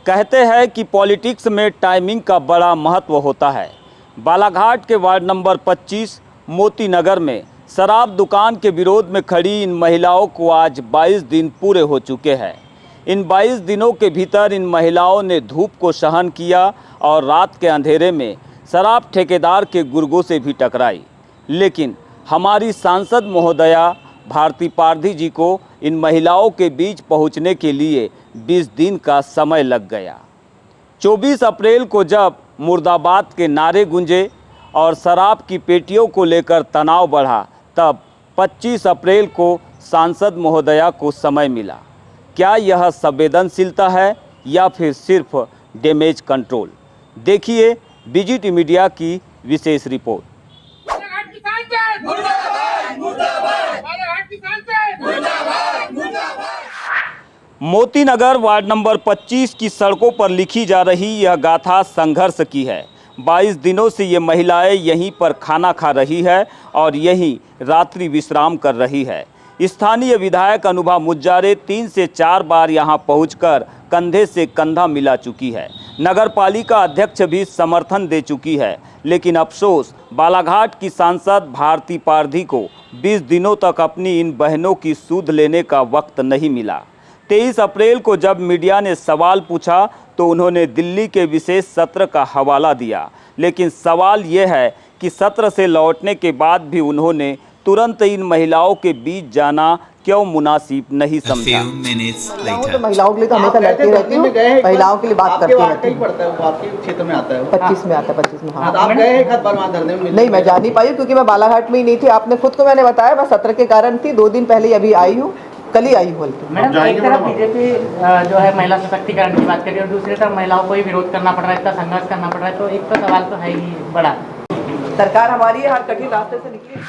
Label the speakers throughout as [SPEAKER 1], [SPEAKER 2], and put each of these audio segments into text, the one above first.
[SPEAKER 1] कहते हैं कि पॉलिटिक्स में टाइमिंग का बड़ा महत्व होता है। बालाघाट के वार्ड नंबर 25 मोती नगर में शराब दुकान के विरोध में खड़ी इन महिलाओं को आज 22 दिन पूरे हो चुके हैं। इन 22 दिनों के भीतर इन महिलाओं ने धूप को सहन किया और रात के अंधेरे में शराब ठेकेदार के गुर्गों से भी टकराई। लेकिन हमारी सांसद महोदया भारती पारधी जी को इन महिलाओं के बीच पहुंचने के लिए 20 दिन का समय लग गया। 24 अप्रैल को जब मुर्दाबाद के नारे गूंजे और शराब की पेटियों को लेकर तनाव बढ़ा, तब 25 अप्रैल को सांसद महोदया को समय मिला। क्या यह संवेदनशीलता है या फिर सिर्फ डैमेज कंट्रोल? देखिए बीजीटी मीडिया की विशेष report. Moti Nagar ward number 25 की सड़कों पर लिखी जा रही यह गाथा संघर्ष की है। 22 दिनों से ये महिलाएं यहीं पर खाना खा रही है और यहीं रात्रि विश्राम कर रही है। स्थानीय विधायक अनुभा मुज्जारे 3 से 4 बार यहां पहुंचकर कंधे से कंधा मिला चुकी है। नगरपालिका अध्यक्ष भी समर्थन दे चुकी है, लेकिन अफसोस बालाघाट की सांसद भारती पारधी को 20 दिनों तक अपनी इन बहनों की सूध लेने का वक्त नहीं मिला। 23 अप्रैल को जब मीडिया ने सवाल पूछा तो उन्होंने दिल्ली के विशेष सत्र का हवाला दिया, लेकिन सवाल यह है कि सत्र से लौटने के बाद भी उन्होंने तुरंत इन महिलाओं के बीच जाना क्यों मुनासिब नहीं समझा।
[SPEAKER 2] तो महिलाओं के लिए तो हमेशा लड़ती रहती हूँ, महिलाओं के लिए बात करती रहती हूँ।
[SPEAKER 3] आपके क्षेत्र में आता है
[SPEAKER 2] 25 में आता है, 25 में। हाँ,
[SPEAKER 3] आप गए एक बार वहाँ धरने में?
[SPEAKER 2] नहीं, मैं जा नहीं पाई क्योंकि मैं बालाघाट में ही नहीं थी। आपने खुद को मैंने बताया, मैं सत्र के कारण थी। 2 दिन पहले अभी आई हूँ, कल ही आई हूँ।
[SPEAKER 4] मैडम, एक तरफ बीजेपी जो है महिला सशक्तिकरण की बात कर रही है और दूसरी तरफ महिलाओं को ही विरोध करना पड़ रहा है, इतना संघर्ष करना पड़ रहा है, तो एक तो सवाल तो है ही बड़ा।
[SPEAKER 2] सरकार हमारी हर कठिन रास्ते से निकली।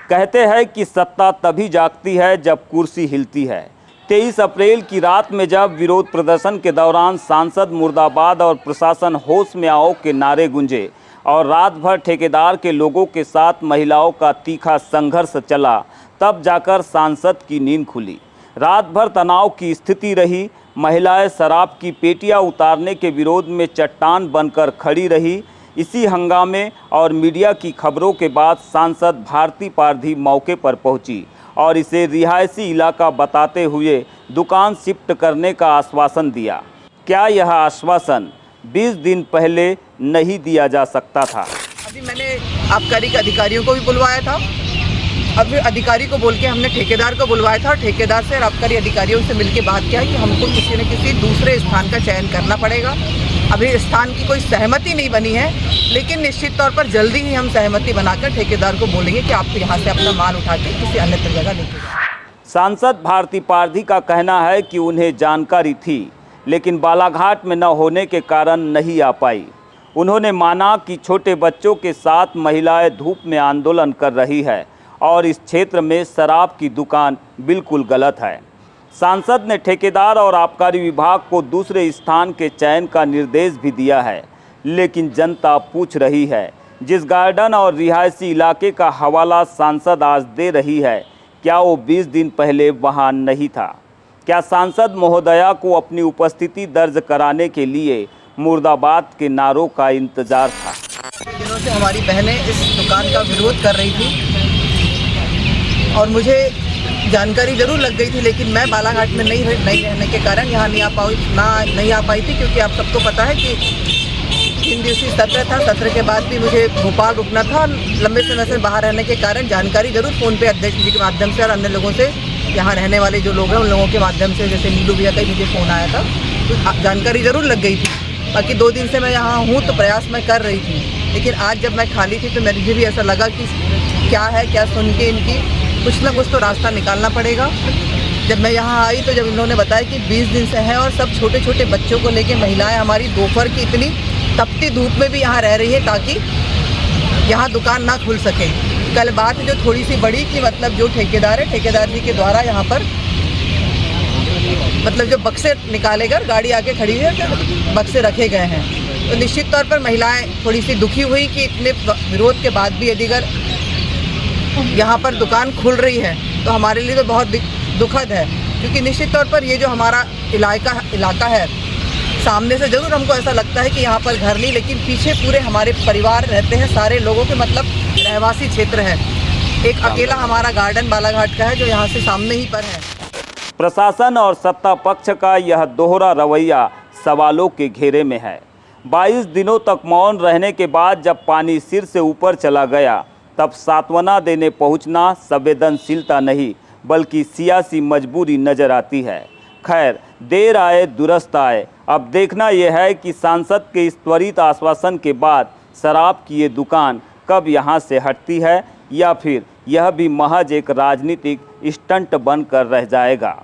[SPEAKER 1] कहते हैं कि सत्ता तभी जागती है जब कुर्सी हिलती है। 23 अप्रैल की रात में जब विरोध प्रदर्शन के दौरान सांसद मुर्दाबाद और प्रशासन होश में आओ के नारे गूंजे और रात भर ठेकेदार के लोगों के साथ महिलाओं का तीखा संघर्ष चला, तब जाकर सांसद की नींद खुली। रात भर तनाव की स्थिति रही। महिलाएं शराब की पेटियां उतारने के विरोध में चट्टान बनकर खड़ी रही। इसी हंगामे और मीडिया की खबरों के बाद सांसद भारती पारधी मौके पर पहुंची और इसे रिहायशी इलाका बताते हुए दुकान शिफ्ट करने का आश्वासन दिया। क्या यह आश्वासन 20 दिन पहले नहीं दिया जा सकता था?
[SPEAKER 2] अभी मैंने आबकारी के अधिकारियों को भी बुलवाया था। अभी अधिकारी को बोल के हमने ठेकेदार को बुलवाया था और ठेकेदार से और आबकारी अधिकारियों से मिलकर बात किया कि हमको किसी न किसी दूसरे स्थान का चयन करना पड़ेगा। अभी स्थान की कोई सहमति नहीं बनी है, लेकिन निश्चित तौर पर जल्दी ही हम सहमति बनाकर ठेकेदार को बोलेंगे कि आप यहाँ से अपना माल उठा के किसी अन्य जगह लेके जाओ।
[SPEAKER 1] सांसद भारती पारधी का कहना है कि उन्हें जानकारी थी, लेकिन बालाघाट में न होने के कारण नहीं आ पाई। उन्होंने माना कि छोटे बच्चों के साथ महिलाएं धूप में आंदोलन कर रही है और इस क्षेत्र में शराब की दुकान बिल्कुल गलत है। सांसद ने ठेकेदार और आबकारी विभाग को दूसरे स्थान के चयन का निर्देश भी दिया है, लेकिन जनता पूछ रही है, जिस गार्डन और रिहायशी इलाके का हवाला सांसद आज दे रही है, क्या वो 20 दिन पहले वहां नहीं था? क्या सांसद महोदया को अपनी उपस्थिति दर्ज कराने के लिए मुर्दाबाद के नारों का इंतजार था?
[SPEAKER 2] दिनों से हमारी बहनें इस दुकान का विरोध कर रही थी और मुझे जानकारी ज़रूर लग गई थी, लेकिन मैं बालाघाट में नहीं रहने के कारण यहाँ नहीं आ पाई थी, क्योंकि आप सबको पता है कि 3 दिवसीय सत्र था। सत्र के बाद भी मुझे भोपाल रुकना था। लंबे समय से बाहर रहने के कारण जानकारी ज़रूर फ़ोन पे अध्यक्ष जी के माध्यम से और अन्य लोगों से, यहाँ रहने वाले जो लोग हैं उन लोगों के माध्यम से, जैसे नीलू भैया का ही मुझे फ़ोन आया था, तो जानकारी ज़रूर लग गई थी। बाकी 2 दिन से मैं यहाँ हूँ तो प्रयास मैं कर रही थी, लेकिन आज जब मैं खाली थी तो मुझे भी ऐसा लगा कि क्या है, क्या सुन के इनकी कुछ ना कुछ तो रास्ता निकालना पड़ेगा। जब मैं यहाँ आई तो जब इन्होंने बताया कि 20 दिन से है और सब छोटे छोटे बच्चों को लेके महिलाएं हमारी दोपहर की इतनी तपती धूप में भी यहाँ रह रही है ताकि यहाँ दुकान ना खुल सके। कल बात जो थोड़ी सी बड़ी कि मतलब जो ठेकेदार है, ठेकेदार जी के द्वारा यहाँ पर मतलब जो बक्से निकाले गए, गाड़ी आके खड़ी है तो बक्से रखे गए हैं, तो निश्चित तौर पर महिलाएं थोड़ी सी दुखी हुई कि इतने विरोध के बाद भी यदि अगर यहाँ पर दुकान खुल रही है तो हमारे लिए तो बहुत दुखद है, क्योंकि निश्चित तौर पर ये जो हमारा इलाका है सामने से जरूर हमको ऐसा लगता है कि यहाँ पर घर नहीं, लेकिन पीछे पूरे हमारे परिवार रहते हैं, सारे लोगों के मतलब रहवासी क्षेत्र है। एक अकेला हमारा गार्डन बालाघाट का है जो यहाँ से सामने ही पर है।
[SPEAKER 1] प्रशासन और सत्ता पक्ष का यह दोहरा रवैया सवालों के घेरे में है। 22 दिनों तक मौन रहने के बाद जब पानी सिर से ऊपर चला गया तब सांत्वना देने पहुंचना संवेदनशीलता नहीं बल्कि सियासी मजबूरी नजर आती है। खैर, देर आए दुरुस्त आए। अब देखना यह है कि सांसद के इस त्वरित आश्वासन के बाद शराब की ये दुकान कब यहाँ से हटती है या फिर यह भी महज एक राजनीतिक स्टंट बनकर रह जाएगा।